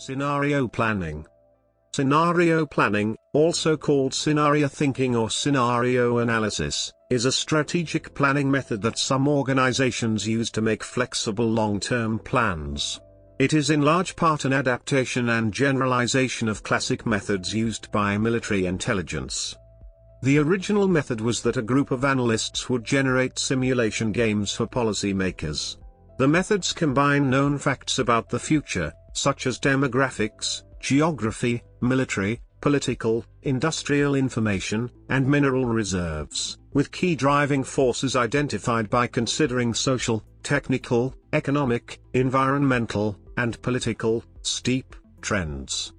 Scenario planning. Scenario planning, also called scenario thinking or scenario analysis, is a strategic planning method that some organizations use to make flexible long-term plans. It is in large part an adaptation and generalization of classic methods used by military intelligence. The original method was that a group of analysts would generate simulation games for policymakers. The methods combine known facts about the future, such as demographics, geography, military, political, industrial information, and mineral reserves, with key driving forces identified by considering social, technical, economic, environmental, and political, steep, trends.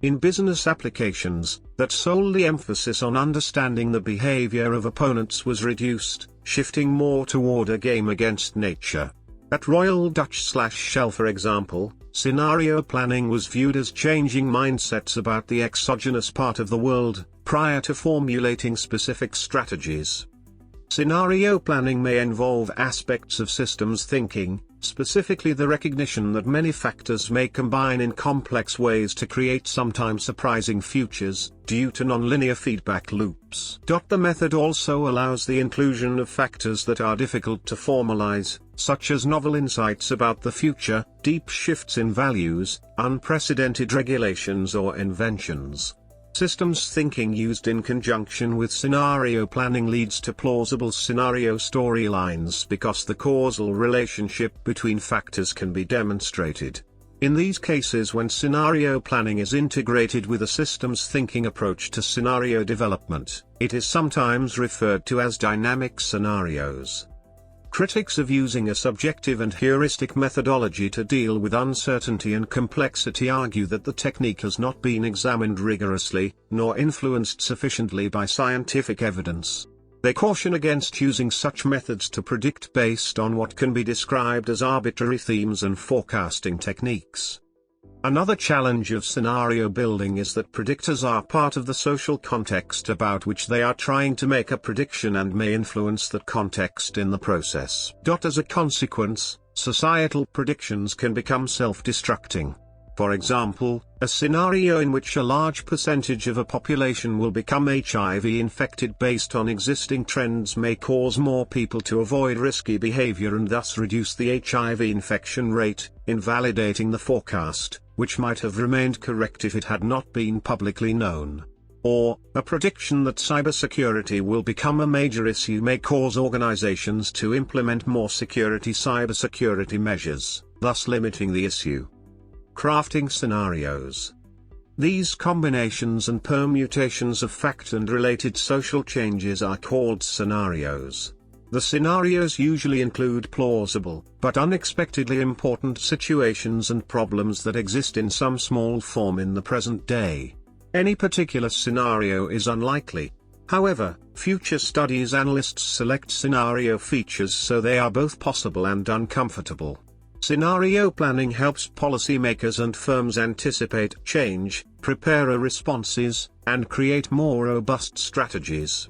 In business applications, that solely emphasis on understanding the behavior of opponents was reduced, shifting more toward a game against nature. At Royal Dutch/Shell, for example, scenario planning was viewed as changing mindsets about the exogenous part of the world, prior to formulating specific strategies. Scenario planning may involve aspects of systems thinking, specifically the recognition that many factors may combine in complex ways to create sometimes surprising futures, due to nonlinear feedback loops. The method also allows the inclusion of factors that are difficult to formalize, such as novel insights about the future, deep shifts in values, unprecedented regulations or inventions. Systems thinking used in conjunction with scenario planning leads to plausible scenario storylines because the causal relationship between factors can be demonstrated. In these cases, when scenario planning is integrated with a systems thinking approach to scenario development, it is sometimes referred to as dynamic scenarios. Critics of using a subjective and heuristic methodology to deal with uncertainty and complexity argue that the technique has not been examined rigorously, nor influenced sufficiently by scientific evidence. They caution against using such methods to predict based on what can be described as arbitrary themes and forecasting techniques. Another challenge of scenario building is that predictors are part of the social context about which they are trying to make a prediction and may influence that context in the process. As a consequence, societal predictions can become self-destructing. For example, a scenario in which a large percentage of a population will become HIV infected based on existing trends may cause more people to avoid risky behavior and thus reduce the HIV infection rate, invalidating the forecast, which might have remained correct if it had not been publicly known. Or, a prediction that cybersecurity will become a major issue may cause organizations to implement more cybersecurity measures, thus limiting the issue. Crafting scenarios. These combinations and permutations of fact and related social changes are called scenarios. The scenarios usually include plausible, but unexpectedly important situations and problems that exist in some small form in the present day. Any particular scenario is unlikely. However, future studies analysts select scenario features so they are both possible and uncomfortable. Scenario planning helps policymakers and firms anticipate change, prepare responses, and create more robust strategies.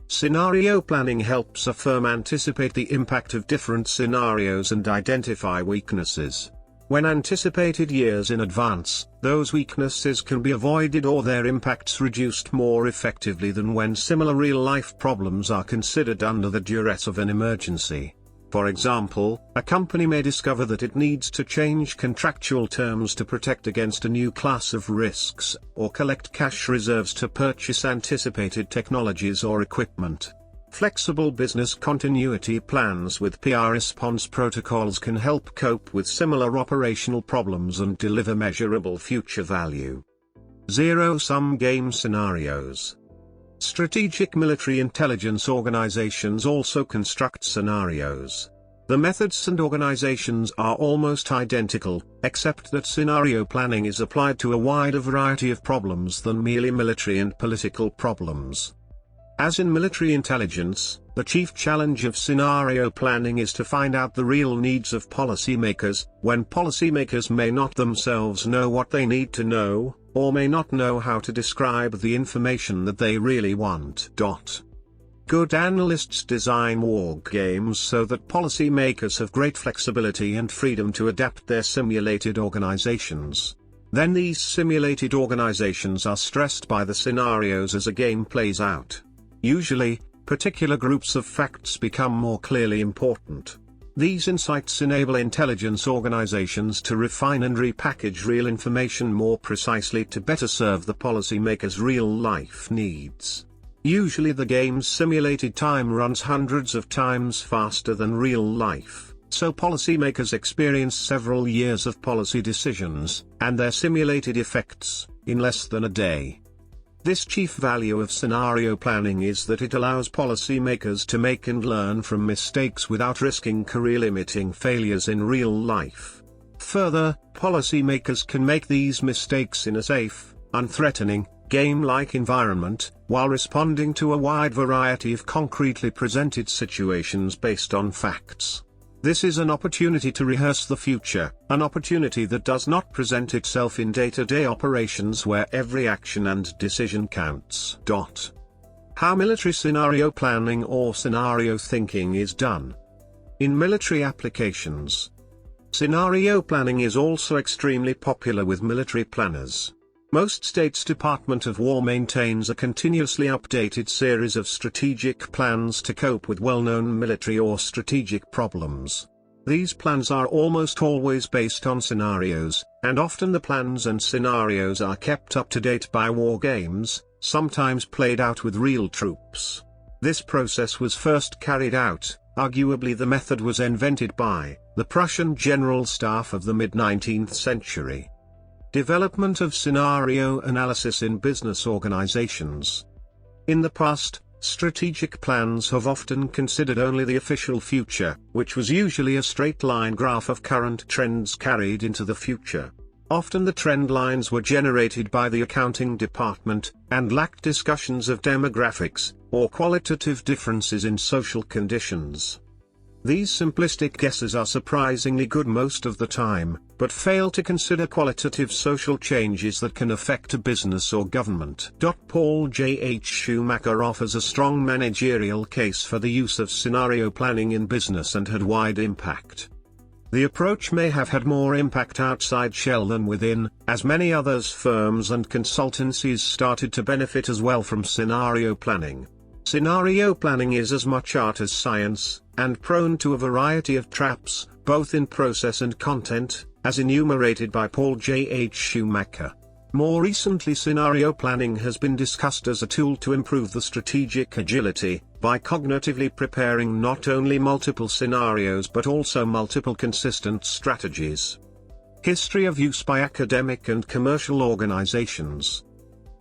Scenario planning helps a firm anticipate the impact of different scenarios and identify weaknesses. When anticipated years in advance, those weaknesses can be avoided or their impacts reduced more effectively than when similar real-life problems are considered under the duress of an emergency. For example, a company may discover that it needs to change contractual terms to protect against a new class of risks, or collect cash reserves to purchase anticipated technologies or equipment. Flexible business continuity plans with PR response protocols can help cope with similar operational problems and deliver measurable future value. Zero-sum game scenarios. Strategic military intelligence organizations also construct scenarios. The methods and organizations are almost identical, except that scenario planning is applied to a wider variety of problems than merely military and political problems. As in military intelligence, the chief challenge of scenario planning is to find out the real needs of policymakers, when policymakers may not themselves know what they need to know, or may not know how to describe the information that they really want. Good analysts design war games so that policymakers have great flexibility and freedom to adapt their simulated organizations. Then these simulated organizations are stressed by the scenarios as a game plays out. Usually, particular groups of facts become more clearly important. These insights enable intelligence organizations to refine and repackage real information more precisely to better serve the policymakers' real-life needs. Usually the game's simulated time runs hundreds of times faster than real life, so policymakers experience several years of policy decisions, and their simulated effects, in less than a day. This chief value of scenario planning is that it allows policymakers to make and learn from mistakes without risking career-limiting failures in real life. Further, policymakers can make these mistakes in a safe, unthreatening, game-like environment, while responding to a wide variety of concretely presented situations based on facts. This is an opportunity to rehearse the future, an opportunity that does not present itself in day-to-day operations where every action and decision counts. How military scenario planning or scenario thinking is done. In military applications, scenario planning is also extremely popular with military planners. Most states' Department of War maintains a continuously updated series of strategic plans to cope with well-known military or strategic problems. These plans are almost always based on scenarios, and often the plans and scenarios are kept up to date by war games, sometimes played out with real troops. This process was first carried out, arguably the method was invented by the Prussian General Staff of the mid-19th century. Development of scenario analysis in business organizations. In the past, strategic plans have often considered only the official future, which was usually a straight-line graph of current trends carried into the future. Often the trend lines were generated by the accounting department, and lacked discussions of demographics, or qualitative differences in social conditions. These simplistic guesses are surprisingly good most of the time, but fail to consider qualitative social changes that can affect a business or government. Paul J. H. Schumacher offers a strong managerial case for the use of scenario planning in business and had wide impact. The approach may have had more impact outside Shell than within, as many others firms and consultancies started to benefit as well from scenario planning. Scenario planning is as much art as science, and prone to a variety of traps, both in process and content, as enumerated by Paul J. H. Schumacher. More recently, scenario planning has been discussed as a tool to improve the strategic agility, by cognitively preparing not only multiple scenarios but also multiple consistent strategies. History of use by academic and commercial organizations.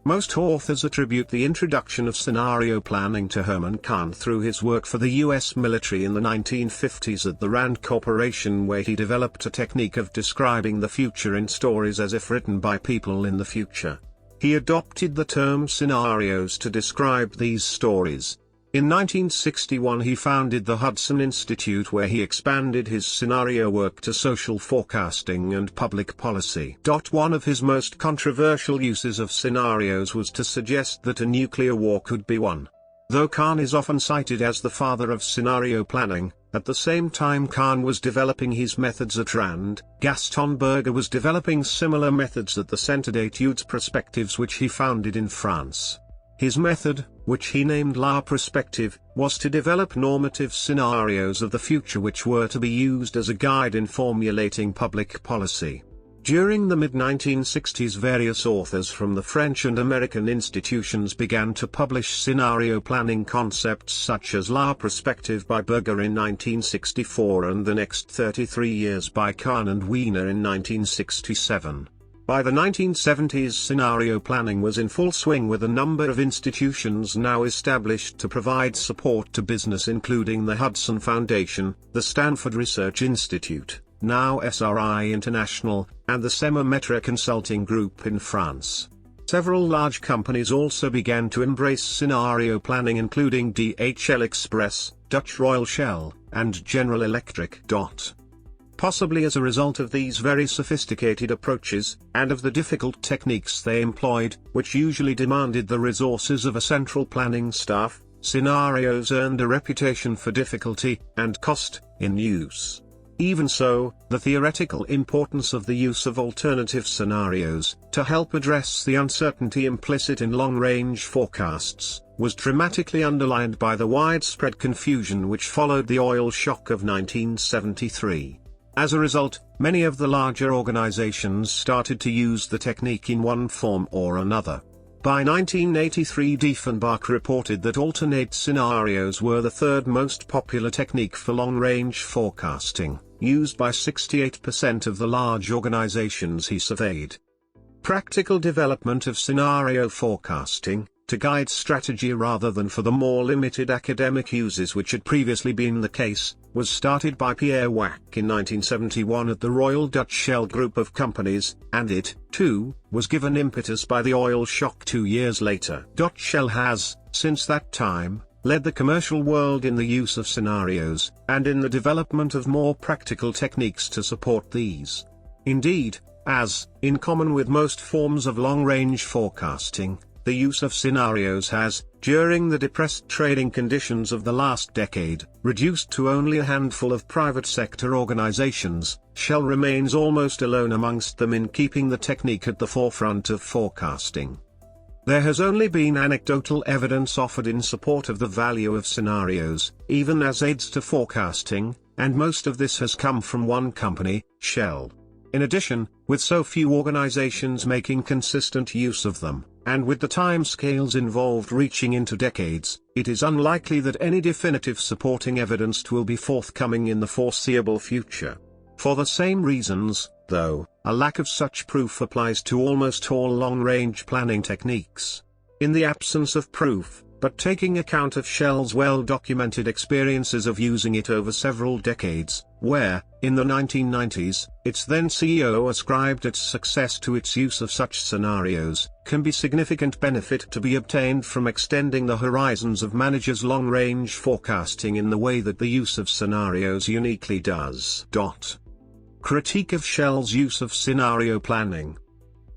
Most authors attribute the introduction of scenario planning to Herman Kahn through his work for the U.S. military in the 1950s at the Rand Corporation, where he developed a technique of describing the future in stories as if written by people in the future. He adopted the term scenarios to describe these stories. In 1961 he founded the Hudson Institute, where he expanded his scenario work to social forecasting and public policy. One of his most controversial uses of scenarios was to suggest that a nuclear war could be won. Though Kahn is often cited as the father of scenario planning, at the same time Kahn was developing his methods at Rand, Gaston Berger was developing similar methods at the Centre d'études prospectives, which he founded in France. His method, which he named La Prospective, was to develop normative scenarios of the future which were to be used as a guide in formulating public policy. During the mid-1960s, various authors from the French and American institutions began to publish scenario planning concepts such as La Prospective by Berger in 1964 and the next 33 years by Kahn and Wiener in 1967. By the 1970s, scenario planning was in full swing, with a number of institutions now established to provide support to business, including the Hudson Foundation, the Stanford Research Institute, now SRI International, and the Semametre Consulting Group in France. Several large companies also began to embrace scenario planning, including DHL Express, Dutch Royal Shell, and General Electric. Possibly as a result of these very sophisticated approaches, and of the difficult techniques they employed, which usually demanded the resources of a central planning staff, scenarios earned a reputation for difficulty and cost in use. Even so, the theoretical importance of the use of alternative scenarios to help address the uncertainty implicit in long-range forecasts was dramatically underlined by the widespread confusion which followed the oil shock of 1973. As a result, many of the larger organizations started to use the technique in one form or another. By 1983, Diefenbach reported that alternate scenarios were the third most popular technique for long-range forecasting, used by 68% of the large organizations he surveyed. Practical development of scenario forecasting, to guide strategy rather than for the more limited academic uses which had previously been the case, was started by Pierre Wack in 1971 at the Royal Dutch Shell Group of Companies, and it, too, was given impetus by the oil shock 2 years later. Dutch Shell has, since that time, led the commercial world in the use of scenarios, and in the development of more practical techniques to support these. Indeed, as, in common with most forms of long-range forecasting, the use of scenarios has, during the depressed trading conditions of the last decade, reduced to only a handful of private sector organizations. Shell remains almost alone amongst them in keeping the technique at the forefront of forecasting. There has only been anecdotal evidence offered in support of the value of scenarios, even as aids to forecasting, and most of this has come from one company, Shell. In addition, with so few organizations making consistent use of them, and with the timescales involved reaching into decades, it is unlikely that any definitive supporting evidence will be forthcoming in the foreseeable future. For the same reasons, though, a lack of such proof applies to almost all long-range planning techniques. In the absence of proof, but taking account of Shell's well-documented experiences of using it over several decades, where, in the 1990s, its then CEO ascribed its success to its use of such scenarios, can be significant benefit to be obtained from extending the horizons of managers' long-range forecasting in the way that the use of scenarios uniquely does. Critique of Shell's use of scenario planning.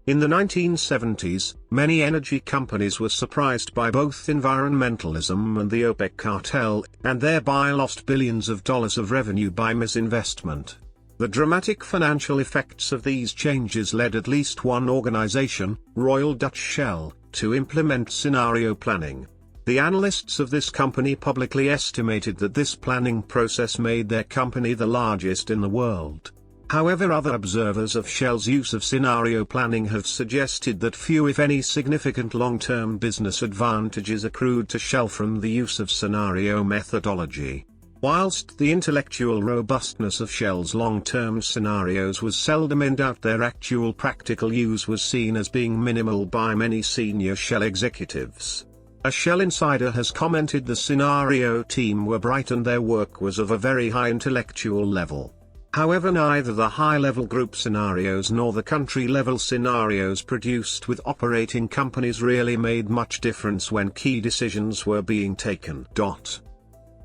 In the 1970s, many energy companies were surprised by both environmentalism and the OPEC cartel, and thereby lost billions of dollars of revenue by misinvestment. The dramatic financial effects of these changes led at least one organization, Royal Dutch Shell, to implement scenario planning. The analysts of this company publicly estimated that this planning process made their company the largest in the world. However, other observers of Shell's use of scenario planning have suggested that few if any significant long-term business advantages accrued to Shell from the use of scenario methodology. Whilst the intellectual robustness of Shell's long-term scenarios was seldom in doubt, their actual practical use was seen as being minimal by many senior Shell executives. A Shell insider has commented the scenario team were bright and their work was of a very high intellectual level. However, neither the high-level group scenarios nor the country-level scenarios produced with operating companies really made much difference when key decisions were being taken.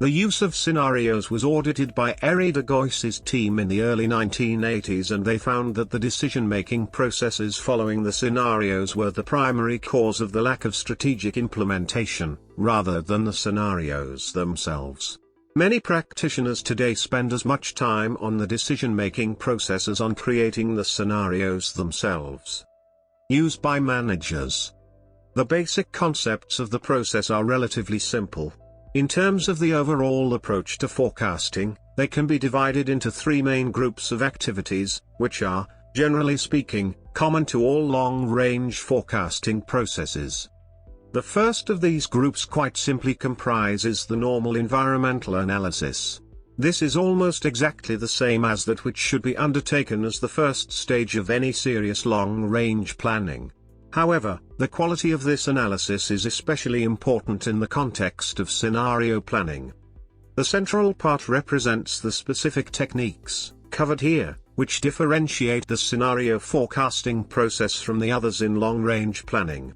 The use of scenarios was audited by Eri de Gois's team in the early 1980s, and they found that the decision-making processes following the scenarios were the primary cause of the lack of strategic implementation, rather than the scenarios themselves. Many practitioners today spend as much time on the decision-making process as on creating the scenarios themselves. Use by managers. The basic concepts of the process are relatively simple. In terms of the overall approach to forecasting, they can be divided into three main groups of activities, which are, generally speaking, common to all long-range forecasting processes. The first of these groups quite simply comprises the normal environmental analysis. This is almost exactly the same as that which should be undertaken as the first stage of any serious long-range planning. However, the quality of this analysis is especially important in the context of scenario planning. The central part represents the specific techniques, covered here, which differentiate the scenario forecasting process from the others in long-range planning.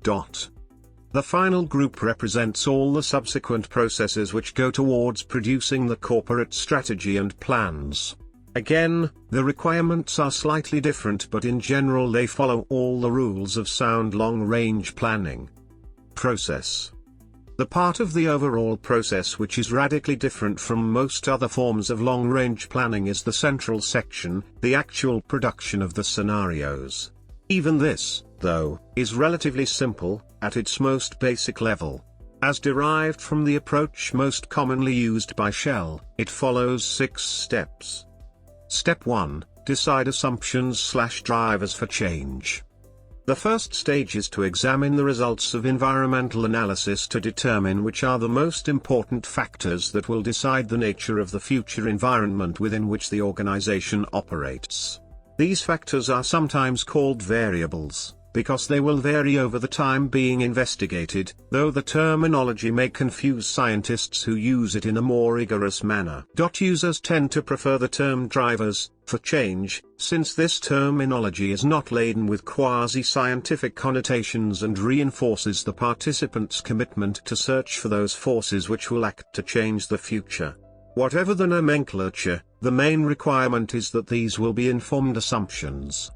The final group represents all the subsequent processes which go towards producing the corporate strategy and plans. Again, the requirements are slightly different, but in general they follow all the rules of sound long-range planning. Process. The part of the overall process which is radically different from most other forms of long-range planning is the central section, the actual production of the scenarios. Even this, though, is relatively simple, at its most basic level. As derived from the approach most commonly used by Shell, it follows 6 steps. Step 1. Decide assumptions/drivers for change. The first stage is to examine the results of environmental analysis to determine which are the most important factors that will decide the nature of the future environment within which the organization operates. These factors are sometimes called variables, because they will vary over the time being investigated, though the terminology may confuse scientists who use it in a more rigorous manner. Users tend to prefer the term drivers for change, since this terminology is not laden with quasi-scientific connotations and reinforces the participants' commitment to search for those forces which will act to change the future. Whatever the nomenclature, the main requirement is that these will be informed assumptions.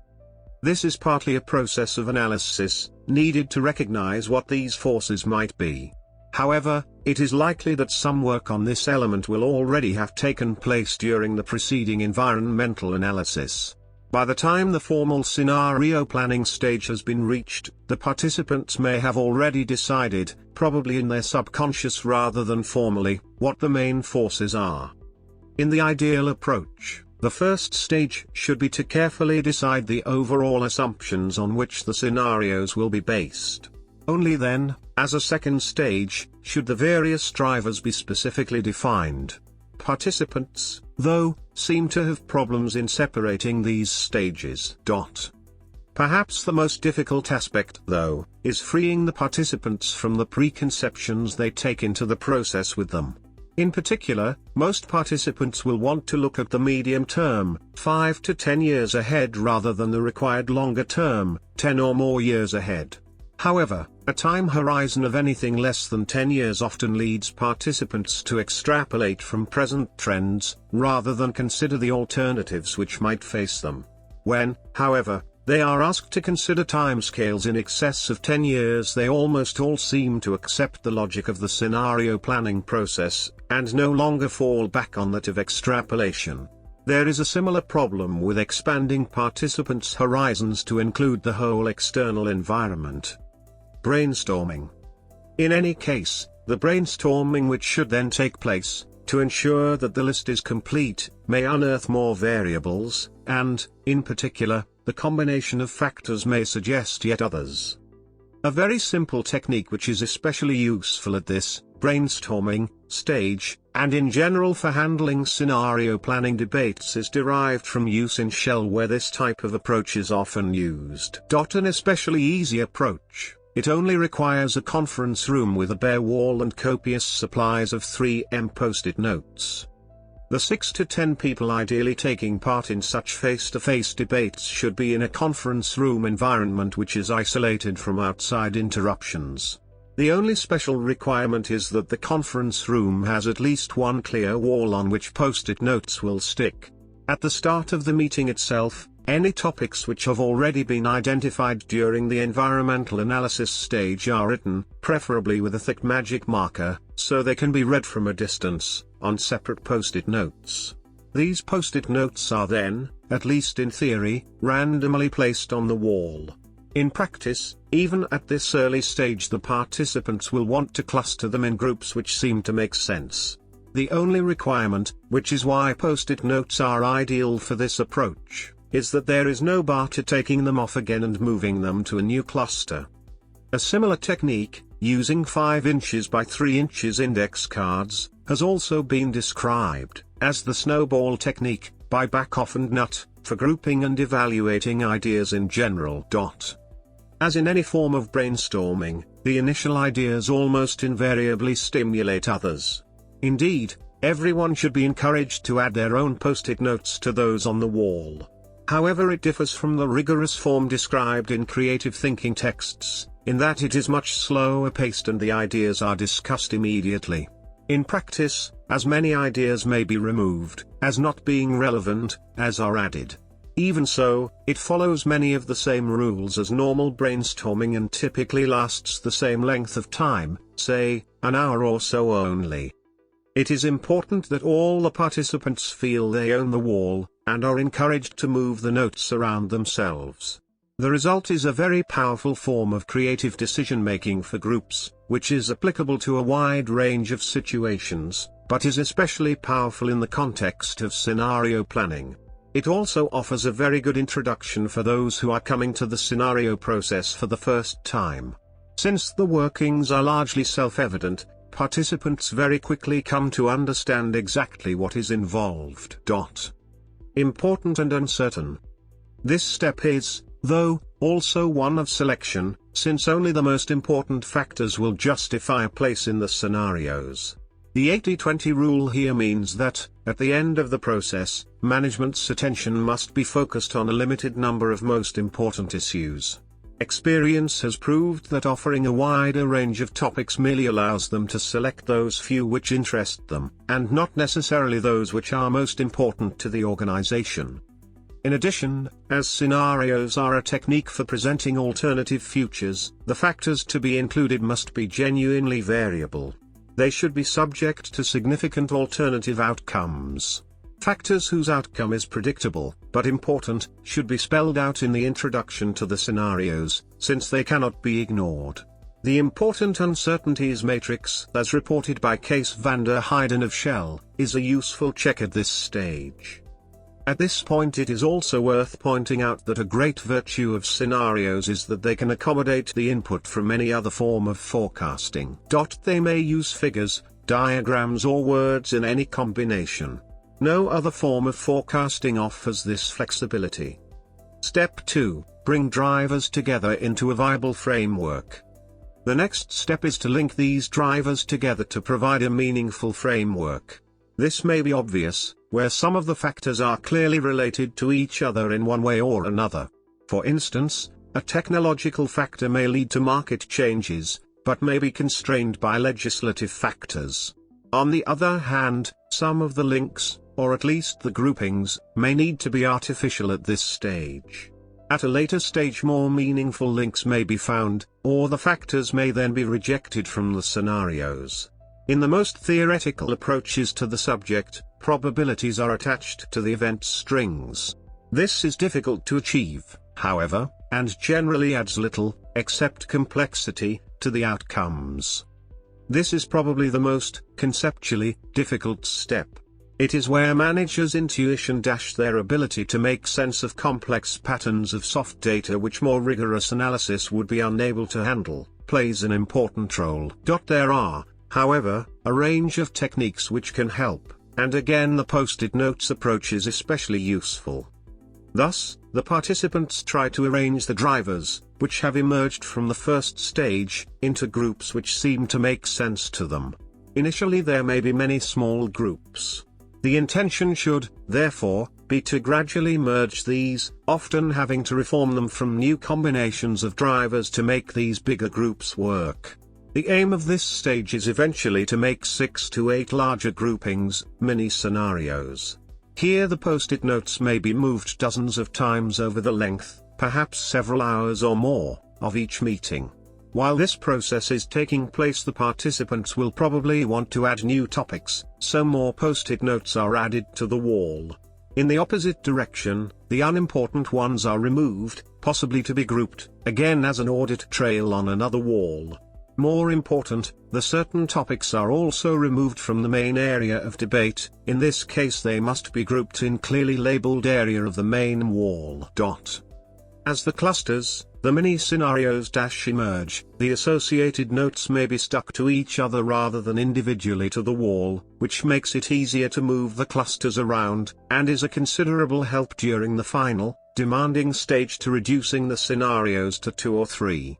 This is partly a process of analysis, needed to recognize what these forces might be. However, it is likely that some work on this element will already have taken place during the preceding environmental analysis. By the time the formal scenario planning stage has been reached, the participants may have already decided, probably in their subconscious rather than formally, what the main forces are. In the ideal approach, the first stage should be to carefully decide the overall assumptions on which the scenarios will be based. Only then, as a second stage, should the various drivers be specifically defined. Participants, though, seem to have problems in separating these stages. Perhaps the most difficult aspect, though, is freeing the participants from the preconceptions they take into the process with them. In particular, most participants will want to look at the medium term, 5 to 10 years ahead rather than the required longer term, 10 or more years ahead. However, a time horizon of anything less than 10 years often leads participants to extrapolate from present trends, rather than consider the alternatives which might face them. When, however, they are asked to consider timescales in excess of 10 years, they almost all seem to accept the logic of the scenario planning process, and no longer fall back on that of extrapolation. There is a similar problem with expanding participants' horizons to include the whole external environment. Brainstorming. In any case, the brainstorming which should then take place, to ensure that the list is complete, may unearth more variables, and, in particular, the combination of factors may suggest yet others. A very simple technique which is especially useful at this brainstorming stage, and in general for handling scenario planning debates, is derived from use in Shell, where this type of approach is often used. An especially easy approach. It only requires a conference room with a bare wall and copious supplies of 3M post-it notes. The 6 to 10 people ideally taking part in such face-to-face debates should be in a conference room environment which is isolated from outside interruptions. The only special requirement is that the conference room has at least one clear wall on which post-it notes will stick. At the start of the meeting itself, any topics which have already been identified during the environmental analysis stage are written, preferably with a thick magic marker, so they can be read from a distance, on separate post-it notes. These post-it notes are then, at least in theory, randomly placed on the wall. In practice, even at this early stage, the participants will want to cluster them in groups which seem to make sense. The only requirement, which is why post-it notes are ideal for this approach, is that there is no bar to taking them off again and moving them to a new cluster. A similar technique, using 5 inches by 3 inches index cards, has also been described as the snowball technique by Backhoff and Nutt for grouping and evaluating ideas in general. As in any form of brainstorming, the initial ideas almost invariably stimulate others. Indeed, everyone should be encouraged to add their own post-it notes to those on the wall. However, it differs from the rigorous form described in creative thinking texts, in that it is much slower paced and the ideas are discussed immediately. In practice, as many ideas may be removed, as not being relevant, as are added. Even so, it follows many of the same rules as normal brainstorming and typically lasts the same length of time, say, an hour or so only. It is important that all the participants feel they own the wall, and are encouraged to move the notes around themselves. The result is a very powerful form of creative decision-making for groups, which is applicable to a wide range of situations, but is especially powerful in the context of scenario planning. It also offers a very good introduction for those who are coming to the scenario process for the first time. Since the workings are largely self-evident, participants very quickly come to understand exactly what is involved. Important and uncertain. This step is, though, also one of selection, since only the most important factors will justify a place in the scenarios. The 80-20 rule here means that, at the end of the process, management's attention must be focused on a limited number of most important issues. Experience has proved that offering a wider range of topics merely allows them to select those few which interest them, and not necessarily those which are most important to the organization. In addition, as scenarios are a technique for presenting alternative futures, the factors to be included must be genuinely variable. They should be subject to significant alternative outcomes. Factors whose outcome is predictable, but important, should be spelled out in the introduction to the scenarios, since they cannot be ignored. The important uncertainties matrix, as reported by Kees van der Heijden of Shell, is a useful check at this stage. At this point it is also worth pointing out that a great virtue of scenarios is that they can accommodate the input from any other form of forecasting. They may use figures, diagrams or words in any combination. No other form of forecasting offers this flexibility. Step 2. Bring drivers together into a viable framework. The next step is to link these drivers together to provide a meaningful framework. This may be obvious, where some of the factors are clearly related to each other in one way or another. For instance, a technological factor may lead to market changes, but may be constrained by legislative factors. On the other hand, some of the links, or at least the groupings, may need to be artificial at this stage. At a later stage more meaningful links may be found, or the factors may then be rejected from the scenarios. In the most theoretical approaches to the subject, probabilities are attached to the event strings. This is difficult to achieve, however, and generally adds little, except complexity, to the outcomes. This is probably the most, conceptually, difficult step. It is where managers' intuition - their ability to make sense of complex patterns of soft data which more rigorous analysis would be unable to handle, plays an important role. There are, however, a range of techniques which can help, and again the post-it notes approach is especially useful. Thus, the participants try to arrange the drivers, which have emerged from the first stage, into groups which seem to make sense to them. Initially there may be many small groups. The intention should, therefore, be to gradually merge these, often having to reform them from new combinations of drivers to make these bigger groups work. The aim of this stage is eventually to make 6 to 8 larger groupings, mini-scenarios. Here the post-it notes may be moved dozens of times over the length, perhaps several hours or more, of each meeting. While this process is taking place, the participants will probably want to add new topics, so more post-it notes are added to the wall. In the opposite direction, the unimportant ones are removed, possibly to be grouped, again as an audit trail on another wall. More important, the certain topics are also removed from the main area of debate, in this case they must be grouped in clearly labeled area of the main wall. As the clusters, the mini-scenarios emerge, the associated notes may be stuck to each other rather than individually to the wall, which makes it easier to move the clusters around, and is a considerable help during the final, demanding stage to reducing the scenarios to 2 or 3.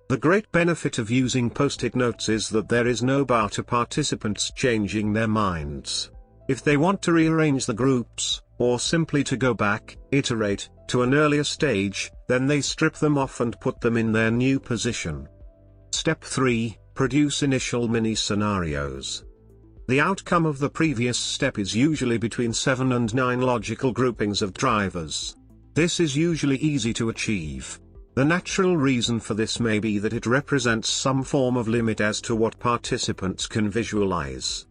The great benefit of using post-it notes is that there is no bar to participants changing their minds. If they want to rearrange the groups, or simply to go back, iterate, to an earlier stage, then they strip them off and put them in their new position. Step 3, produce initial mini-scenarios. The outcome of the previous step is usually between 7 and 9 logical groupings of drivers. This is usually easy to achieve. The natural reason for this may be that it represents some form of limit as to what participants can visualize.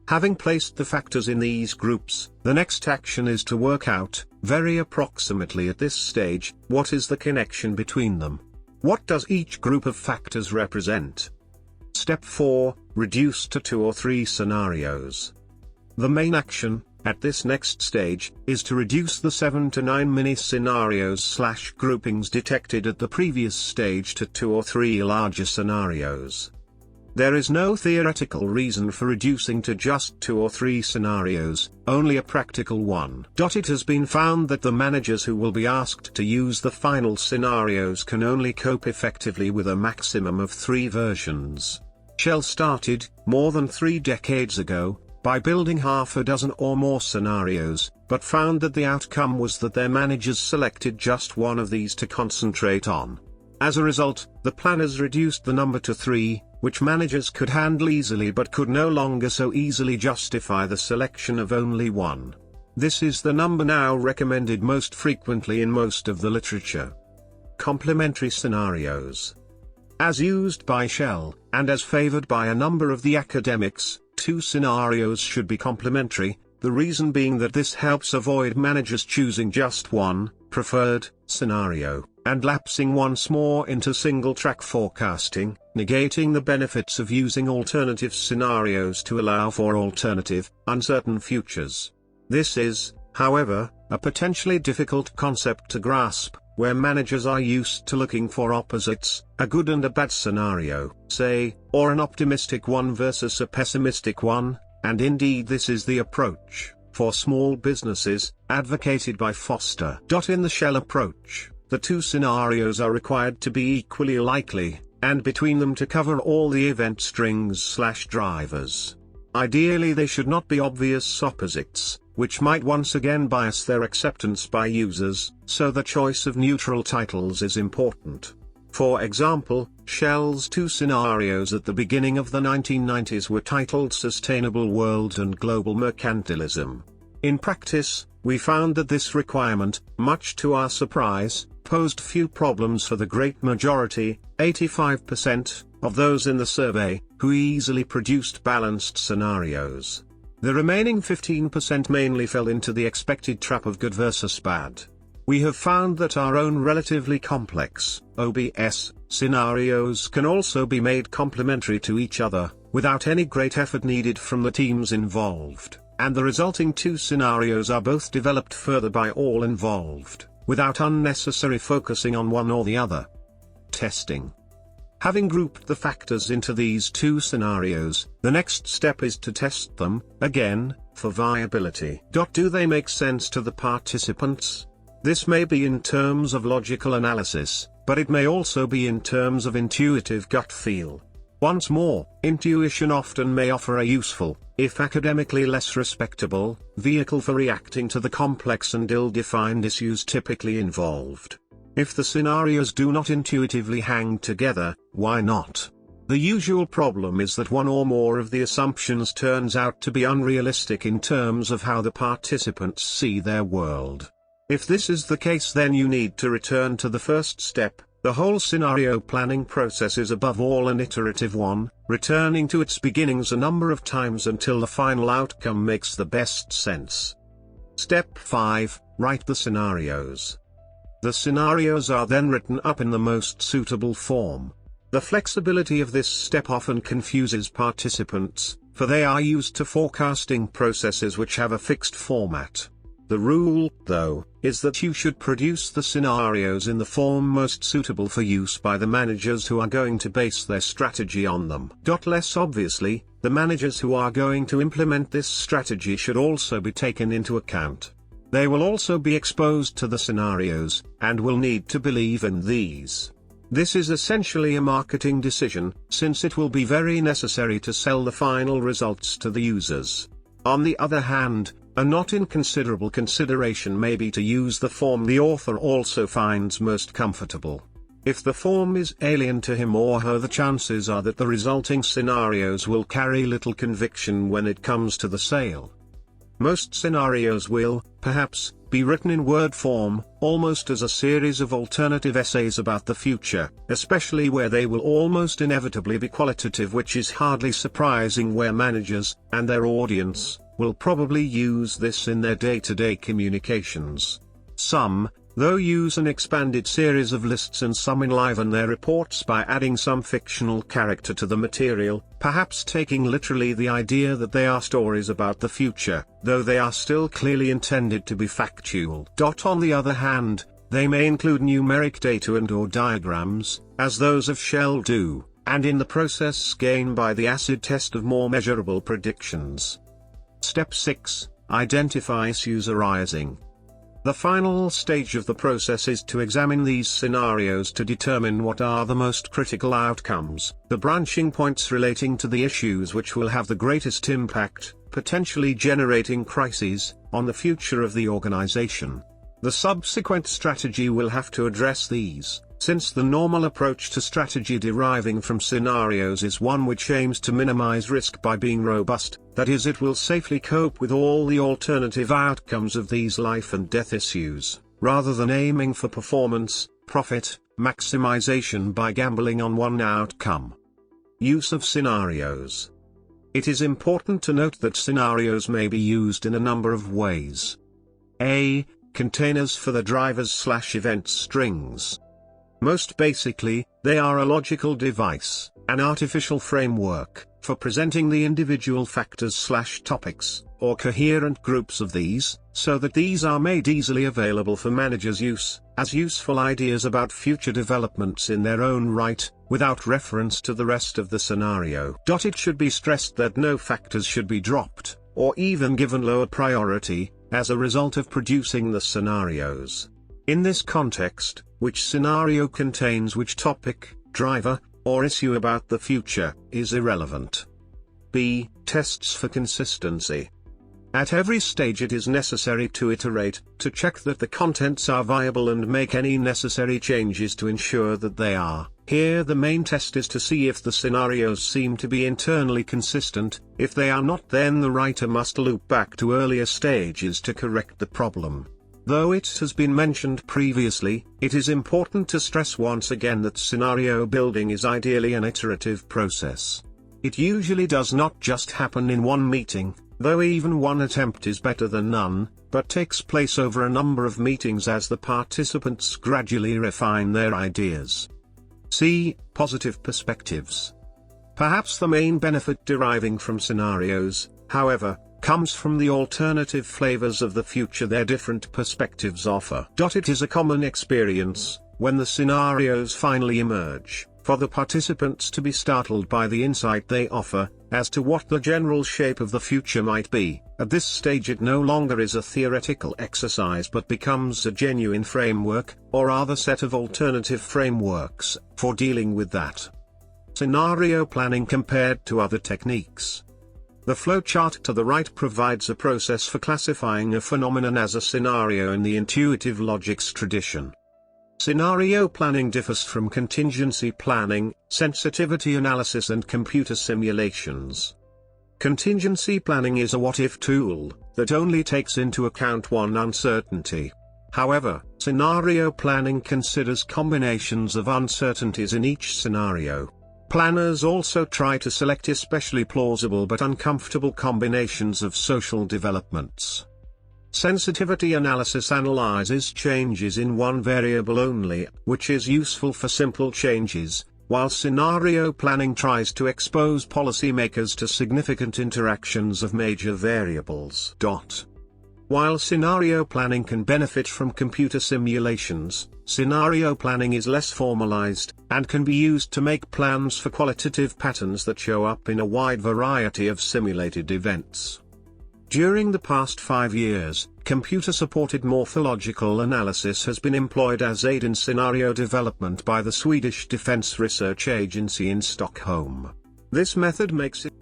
Having placed the factors in these groups, the next action is to work out, very approximately at this stage, what is the connection between them. What does each group of factors represent? Step 4, reduce to 2 or 3 scenarios. The main action, at this next stage, is to reduce the 7 to 9 mini-scenarios/groupings detected at the previous stage to 2 or 3 larger scenarios. There is no theoretical reason for reducing to just 2 or 3 scenarios, only a practical one. It has been found that the managers who will be asked to use the final scenarios can only cope effectively with a maximum of 3 versions. Shell started, more than 3 decades ago, by building half a dozen or more scenarios, but found that the outcome was that their managers selected just one of these to concentrate on. As a result, the planners reduced the number to 3, which managers could handle easily but could no longer so easily justify the selection of only one. This is the number now recommended most frequently in most of the literature. Complementary scenarios. As used by Shell, and as favored by a number of the academics, 2 scenarios should be complementary, the reason being that this helps avoid managers choosing just one, preferred, scenario, and lapsing once more into single-track forecasting, negating the benefits of using alternative scenarios to allow for alternative, uncertain futures. This is, however, a potentially difficult concept to grasp, where managers are used to looking for opposites, a good and a bad scenario, say, or an optimistic one versus a pessimistic one, and indeed this is the approach, for small businesses, advocated by Foster. In the Shell approach, the 2 scenarios are required to be equally likely, and between them to cover all the event strings/drivers. Ideally they should not be obvious opposites, which might once again bias their acceptance by users, so the choice of neutral titles is important. For example, Shell's 2 scenarios at the beginning of the 1990s were titled Sustainable World and Global Mercantilism. In practice, we found that this requirement, much to our surprise, posed few problems for the great majority, 85%, of those in the survey, who easily produced balanced scenarios. The remaining 15% mainly fell into the expected trap of good versus bad. We have found that our own relatively complex, OBS, scenarios can also be made complementary to each other, without any great effort needed from the teams involved, and the resulting 2 scenarios are both developed further by all involved, without unnecessary focusing on one or the other. Testing. Having grouped the factors into these 2 scenarios, the next step is to test them, again, for viability. Do they make sense to the participants? This may be in terms of logical analysis, but it may also be in terms of intuitive gut feel. Once more, intuition often may offer a useful, if academically less respectable, vehicle for reacting to the complex and ill-defined issues typically involved. If the scenarios do not intuitively hang together, why not? The usual problem is that one or more of the assumptions turns out to be unrealistic in terms of how the participants see their world. If this is the case, then you need to return to the first step. The whole scenario planning process is above all an iterative one, returning to its beginnings a number of times until the final outcome makes the best sense. Step 5, write the scenarios. The scenarios are then written up in the most suitable form. The flexibility of this step often confuses participants, for they are used to forecasting processes which have a fixed format. The rule, though, is that you should produce the scenarios in the form most suitable for use by the managers who are going to base their strategy on them. Less obviously, the managers who are going to implement this strategy should also be taken into account. They will also be exposed to the scenarios, and will need to believe in these. This is essentially a marketing decision, since it will be very necessary to sell the final results to the users. On the other hand, a not inconsiderable consideration may be to use the form the author also finds most comfortable. If the form is alien to him or her, the chances are that the resulting scenarios will carry little conviction when it comes to the sale. Most scenarios will, perhaps, be written in word form, almost as a series of alternative essays about the future, especially where they will almost inevitably be qualitative, which is hardly surprising where managers, and their audience, will probably use this in their day-to-day communications. Some, though, use an expanded series of lists, and some enliven their reports by adding some fictional character to the material, perhaps taking literally the idea that they are stories about the future, though they are still clearly intended to be factual. On the other hand, they may include numeric data and/or diagrams, as those of Shell do, and in the process gain by the acid test of more measurable predictions. Step 6. Identify issues arising. The final stage of the process is to examine these scenarios to determine what are the most critical outcomes, the branching points relating to the issues which will have the greatest impact, potentially generating crises, on the future of the organization. The subsequent strategy will have to address these, since the normal approach to strategy deriving from scenarios is one which aims to minimize risk by being robust, that is, it will safely cope with all the alternative outcomes of these life and death issues, rather than aiming for performance, profit, maximization by gambling on one outcome. Use of scenarios. It is important to note that scenarios may be used in a number of ways. A. Containers for the drivers/event strings. Most basically, they are a logical device, an artificial framework, for presenting the individual factors/topics, or coherent groups of these, so that these are made easily available for managers' use, as useful ideas about future developments in their own right, without reference to the rest of the scenario. It should be stressed that no factors should be dropped, or even given lower priority, as a result of producing the scenarios. In this context, which scenario contains which topic, driver, or issue about the future, is irrelevant. B. Tests for consistency. At every stage it is necessary to iterate, to check that the contents are viable and make any necessary changes to ensure that they are. Here the main test is to see if the scenarios seem to be internally consistent. If they are not, then the writer must loop back to earlier stages to correct the problem. Though it has been mentioned previously, it is important to stress once again that scenario building is ideally an iterative process. It usually does not just happen in one meeting, though even one attempt is better than none, but takes place over a number of meetings as the participants gradually refine their ideas. C. Positive perspectives. Perhaps the main benefit deriving from scenarios, however, comes from the alternative flavors of the future their different perspectives offer. It is a common experience, when the scenarios finally emerge, for the participants to be startled by the insight they offer, as to what the general shape of the future might be. At this stage it no longer is a theoretical exercise but becomes a genuine framework, or rather set of alternative frameworks, for dealing with that scenario planning compared to other techniques. The flowchart to the right provides a process for classifying a phenomenon as a scenario in the intuitive logics tradition. Scenario planning differs from contingency planning, sensitivity analysis and computer simulations. Contingency planning is a what-if tool, that only takes into account one uncertainty. However, scenario planning considers combinations of uncertainties in each scenario. Planners also try to select especially plausible but uncomfortable combinations of social developments. Sensitivity analysis analyzes changes in one variable only, which is useful for simple changes, while scenario planning tries to expose policymakers to significant interactions of major variables. While scenario planning can benefit from computer simulations, scenario planning is less formalized, and can be used to make plans for qualitative patterns that show up in a wide variety of simulated events. During the past 5 years, computer-supported morphological analysis has been employed as aid in scenario development by the Swedish Defense Research Agency in Stockholm. This method makes it